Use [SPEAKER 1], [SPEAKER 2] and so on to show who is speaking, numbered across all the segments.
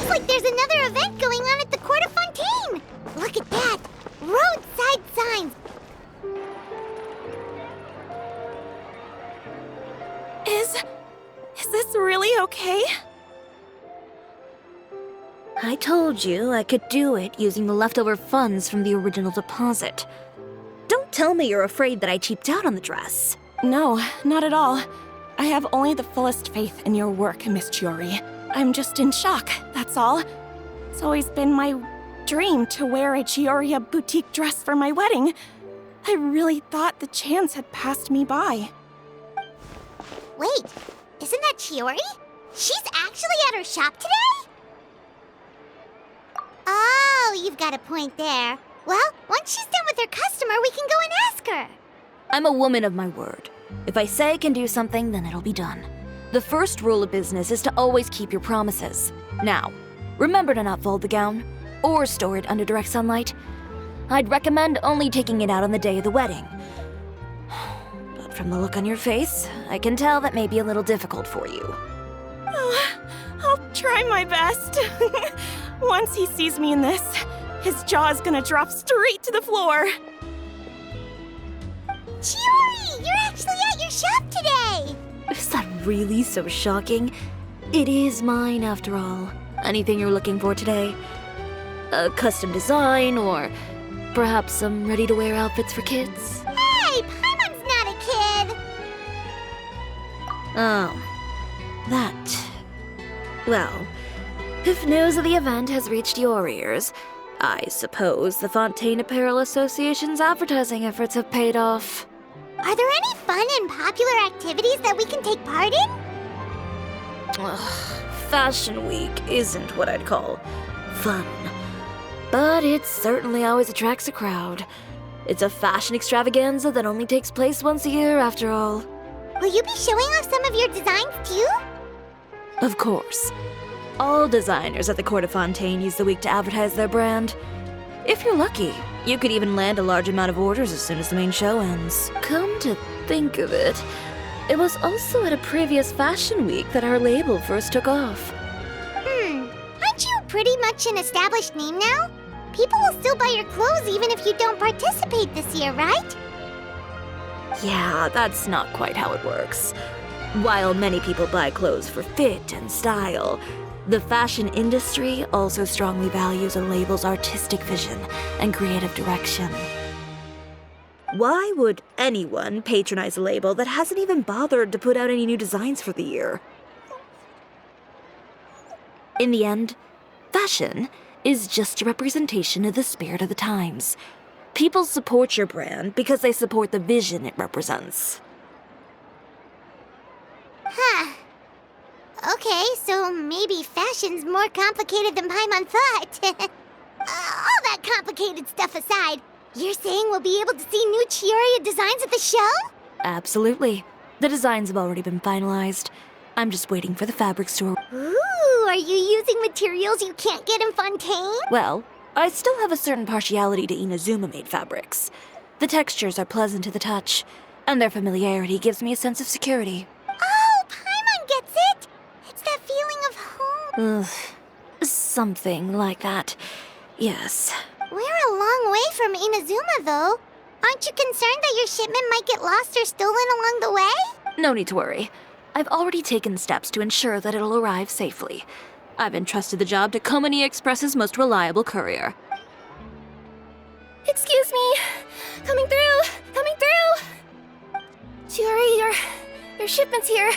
[SPEAKER 1] Looks like there's another event going on at the Court of Fontaine! Look at that! Roadside signs!
[SPEAKER 2] Is this really okay?
[SPEAKER 3] I told you I could do it using the leftover funds from the original deposit. Don't tell me you're afraid that I cheaped out on the dress.
[SPEAKER 2] No, not at all. I have only the fullest faith in your work, Miss Chiori. I'm just in shock, that's all. It's always been my dream to wear a Chiori boutique dress for my wedding. I really thought the chance had passed me by.
[SPEAKER 1] Wait, isn't that Chiori? She's actually at her shop today? Oh, you've got a point there. Well, once she's done with her customer, we can go and ask her.
[SPEAKER 3] I'm a woman of my word. If I say I can do something, then it'll be done. The first rule of business is to always keep your promises. Now, remember to not fold the gown, or store it under direct sunlight. I'd recommend only taking it out on the day of the wedding. But from the look on your face, I can tell that may be a little difficult for you.
[SPEAKER 2] Oh, I'll try my best. Once he sees me in this, his jaw is gonna drop straight to the floor.
[SPEAKER 1] Chiori, you're actually at your shop today!
[SPEAKER 3] Is that really so shocking? It is mine, after all. Anything you're looking for today? A custom design, or perhaps some ready-to-wear outfits for kids?
[SPEAKER 1] Hey, Paimon's not a kid!
[SPEAKER 3] Oh, that. Well, if news of the event has reached your ears, I suppose the Fontaine Apparel Association's advertising efforts have paid off.
[SPEAKER 1] Are there any fun and popular activities that we can take part in?
[SPEAKER 3] Fashion Week isn't what I'd call fun. But it certainly always attracts a crowd. It's a fashion extravaganza that only takes place once a year, after all.
[SPEAKER 1] Will you be showing off some of your designs, too?
[SPEAKER 3] Of course. All designers at the Court of Fontaine use the week to advertise their brand. If you're lucky, you could even land a large amount of orders as soon as the main show ends. Come to think of it, it was also at a previous Fashion Week that our label first took off.
[SPEAKER 1] Aren't you pretty much an established name now? People will still buy your clothes even if you don't participate this year, right?
[SPEAKER 3] Yeah, that's not quite how it works. While many people buy clothes for fit and style, the fashion industry also strongly values a label's artistic vision and creative direction. Why would anyone patronize a label that hasn't even bothered to put out any new designs for the year? In the end, fashion is just a representation of the spirit of the times. People support your brand because they support the vision it represents.
[SPEAKER 1] Huh. Okay, so maybe fashion's more complicated than Paimon thought. All that complicated stuff aside, you're saying we'll be able to see new Chiori designs at the show?
[SPEAKER 3] Absolutely. The designs have already been finalized. I'm just waiting for the fabric store.
[SPEAKER 1] Ooh, are you using materials you can't get in Fontaine?
[SPEAKER 3] Well, I still have a certain partiality to Inazuma-made fabrics. The textures are pleasant to the touch, and their familiarity gives me a sense of security.
[SPEAKER 1] Oh, Paimon gets it! It's that feeling of home.
[SPEAKER 3] Ugh, something like that. Yes.
[SPEAKER 1] We're a long way from Inazuma, though. Aren't you concerned that your shipment might get lost or stolen along the way?
[SPEAKER 3] No need to worry. I've already taken steps to ensure that it'll arrive safely. I've entrusted the job to Komani Express's most reliable courier.
[SPEAKER 2] Excuse me. Coming through. Coming through. Chiori, your shipment's here.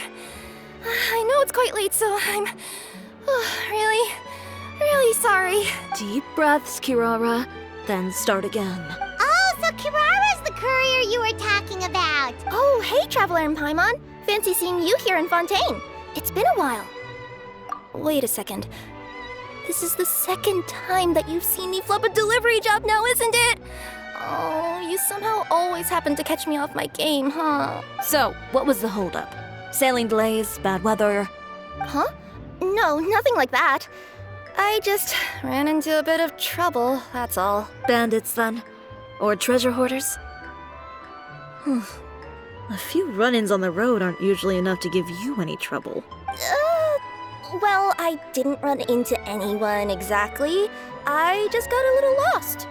[SPEAKER 2] I know it's quite late, so I'm really sorry.
[SPEAKER 3] Deep breaths, Kirara, then start again.
[SPEAKER 1] Oh, so Kirara's the courier you were talking about.
[SPEAKER 2] Oh, hey, Traveler and Paimon. Fancy seeing you here in Fontaine. It's been a while. Wait a second. This is the second time that you've seen me flub a delivery job now, isn't it? Oh, you somehow always happen to catch me off my game, huh?
[SPEAKER 3] So, what was the holdup? Sailing delays, bad weather?
[SPEAKER 2] Huh? No, nothing like that. I just ran into a bit of trouble, that's all.
[SPEAKER 3] Bandits, then? Or treasure hoarders? A few run-ins on the road aren't usually enough to give you any trouble.
[SPEAKER 2] Well, I didn't run into anyone exactly. I just got a little lost.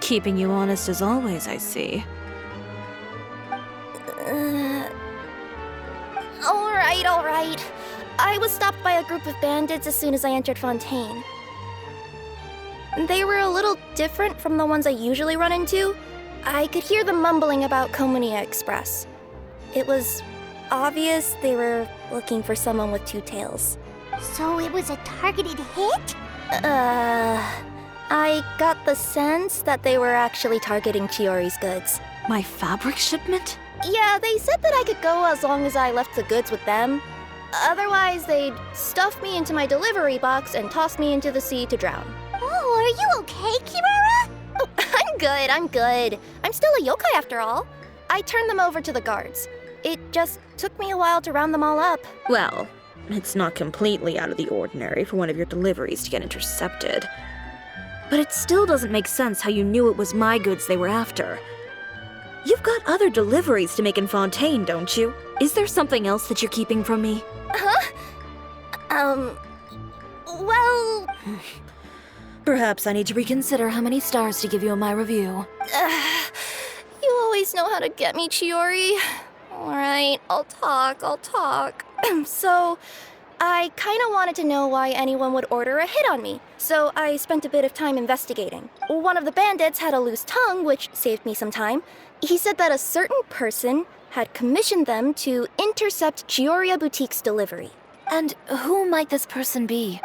[SPEAKER 3] Keeping you honest as always, I see.
[SPEAKER 2] All right. I was stopped by a group of bandits as soon as I entered Fontaine. They were a little different from the ones I usually run into. I could hear them mumbling about Komunia Express. It was obvious they were looking for someone with two tails.
[SPEAKER 1] So it was a targeted hit?
[SPEAKER 2] I got the sense that they were actually targeting Chiori's goods.
[SPEAKER 3] My fabric shipment?
[SPEAKER 2] Yeah, they said that I could go as long as I left the goods with them. Otherwise, they'd stuff me into my delivery box and toss me into the sea to drown.
[SPEAKER 1] Oh, are you okay, Kirara?
[SPEAKER 2] Oh, I'm good. I'm still a yokai after all. I turned them over to the guards. It just took me a while to round them all up.
[SPEAKER 3] Well, it's not completely out of the ordinary for one of your deliveries to get intercepted. But it still doesn't make sense how you knew it was my goods they were after. You've got other deliveries to make in Fontaine, don't you? Is there something else that you're keeping from me?
[SPEAKER 2] Well...
[SPEAKER 3] Perhaps I need to reconsider how many stars to give you in my review.
[SPEAKER 2] You always know how to get me, Chiori. Alright, I'll talk. So, I kinda wanted to know why anyone would order a hit on me, so I spent a bit of time investigating. One of the bandits had a loose tongue, which saved me some time. He said that a certain person had commissioned them to intercept Chiori Boutique's delivery.
[SPEAKER 3] And who might this person be?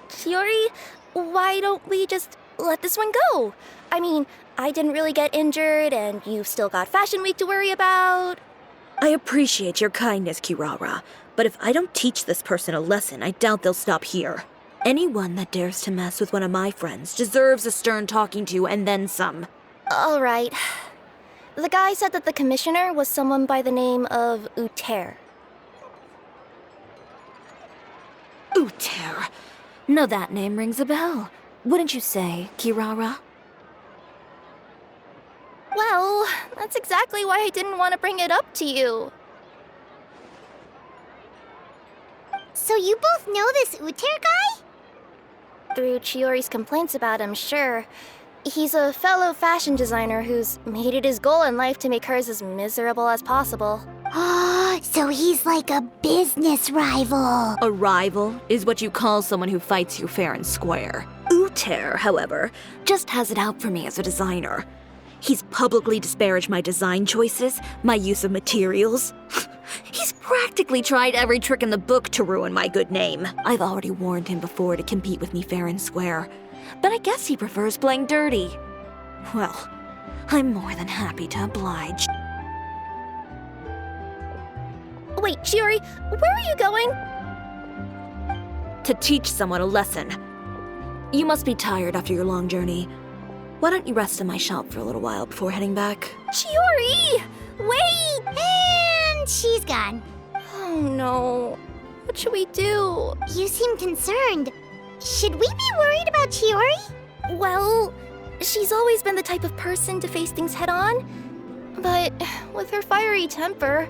[SPEAKER 2] Chiori, why don't we just let this one go? I mean, I didn't really get injured, and you've still got Fashion Week to worry about.
[SPEAKER 3] I appreciate your kindness, Kirara, but if I don't teach this person a lesson, I doubt they'll stop here. Anyone that dares to mess with one of my friends deserves a stern talking to and then some.
[SPEAKER 2] All right. The guy said that the commissioner was someone by the name of Uter.
[SPEAKER 3] Uter. Now that name rings a bell. Wouldn't you say, Kirara?
[SPEAKER 2] Well, that's exactly why I didn't want to bring it up to you.
[SPEAKER 1] So you both know this Uter guy?
[SPEAKER 2] Through Chiori's complaints about him, sure. He's a fellow fashion designer who's made it his goal in life to make hers as miserable as possible.
[SPEAKER 1] Oh, so he's like a business rival.
[SPEAKER 3] A rival is what you call someone who fights you fair and square. Uter, however, just has it out for me as a designer. He's publicly disparaged my design choices, my use of materials. He's practically tried every trick in the book to ruin my good name. I've already warned him before to compete with me fair and square, but I guess he prefers playing dirty. Well, I'm more than happy to oblige.
[SPEAKER 2] Wait, Chiori, where are you going?
[SPEAKER 3] To teach someone a lesson. You must be tired after your long journey. Why don't you rest in my shop for a little while before heading back?
[SPEAKER 2] Chiori! Wait!
[SPEAKER 1] And she's gone.
[SPEAKER 2] Oh no. What should we do?
[SPEAKER 1] You seem concerned. Should we be worried about Chiori?
[SPEAKER 2] Well, she's always been the type of person to face things head on. But with her fiery temper,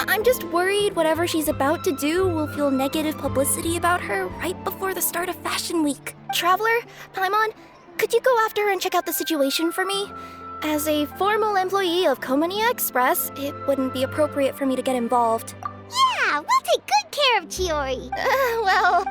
[SPEAKER 2] I'm just worried whatever she's about to do will feel negative publicity about her right before the start of Fashion Week. Traveler, Paimon, could you go after her and check out the situation for me? As a formal employee of Komunia Express, it wouldn't be appropriate for me to get involved.
[SPEAKER 1] Yeah, we'll take good care of Chiori.
[SPEAKER 2] Well,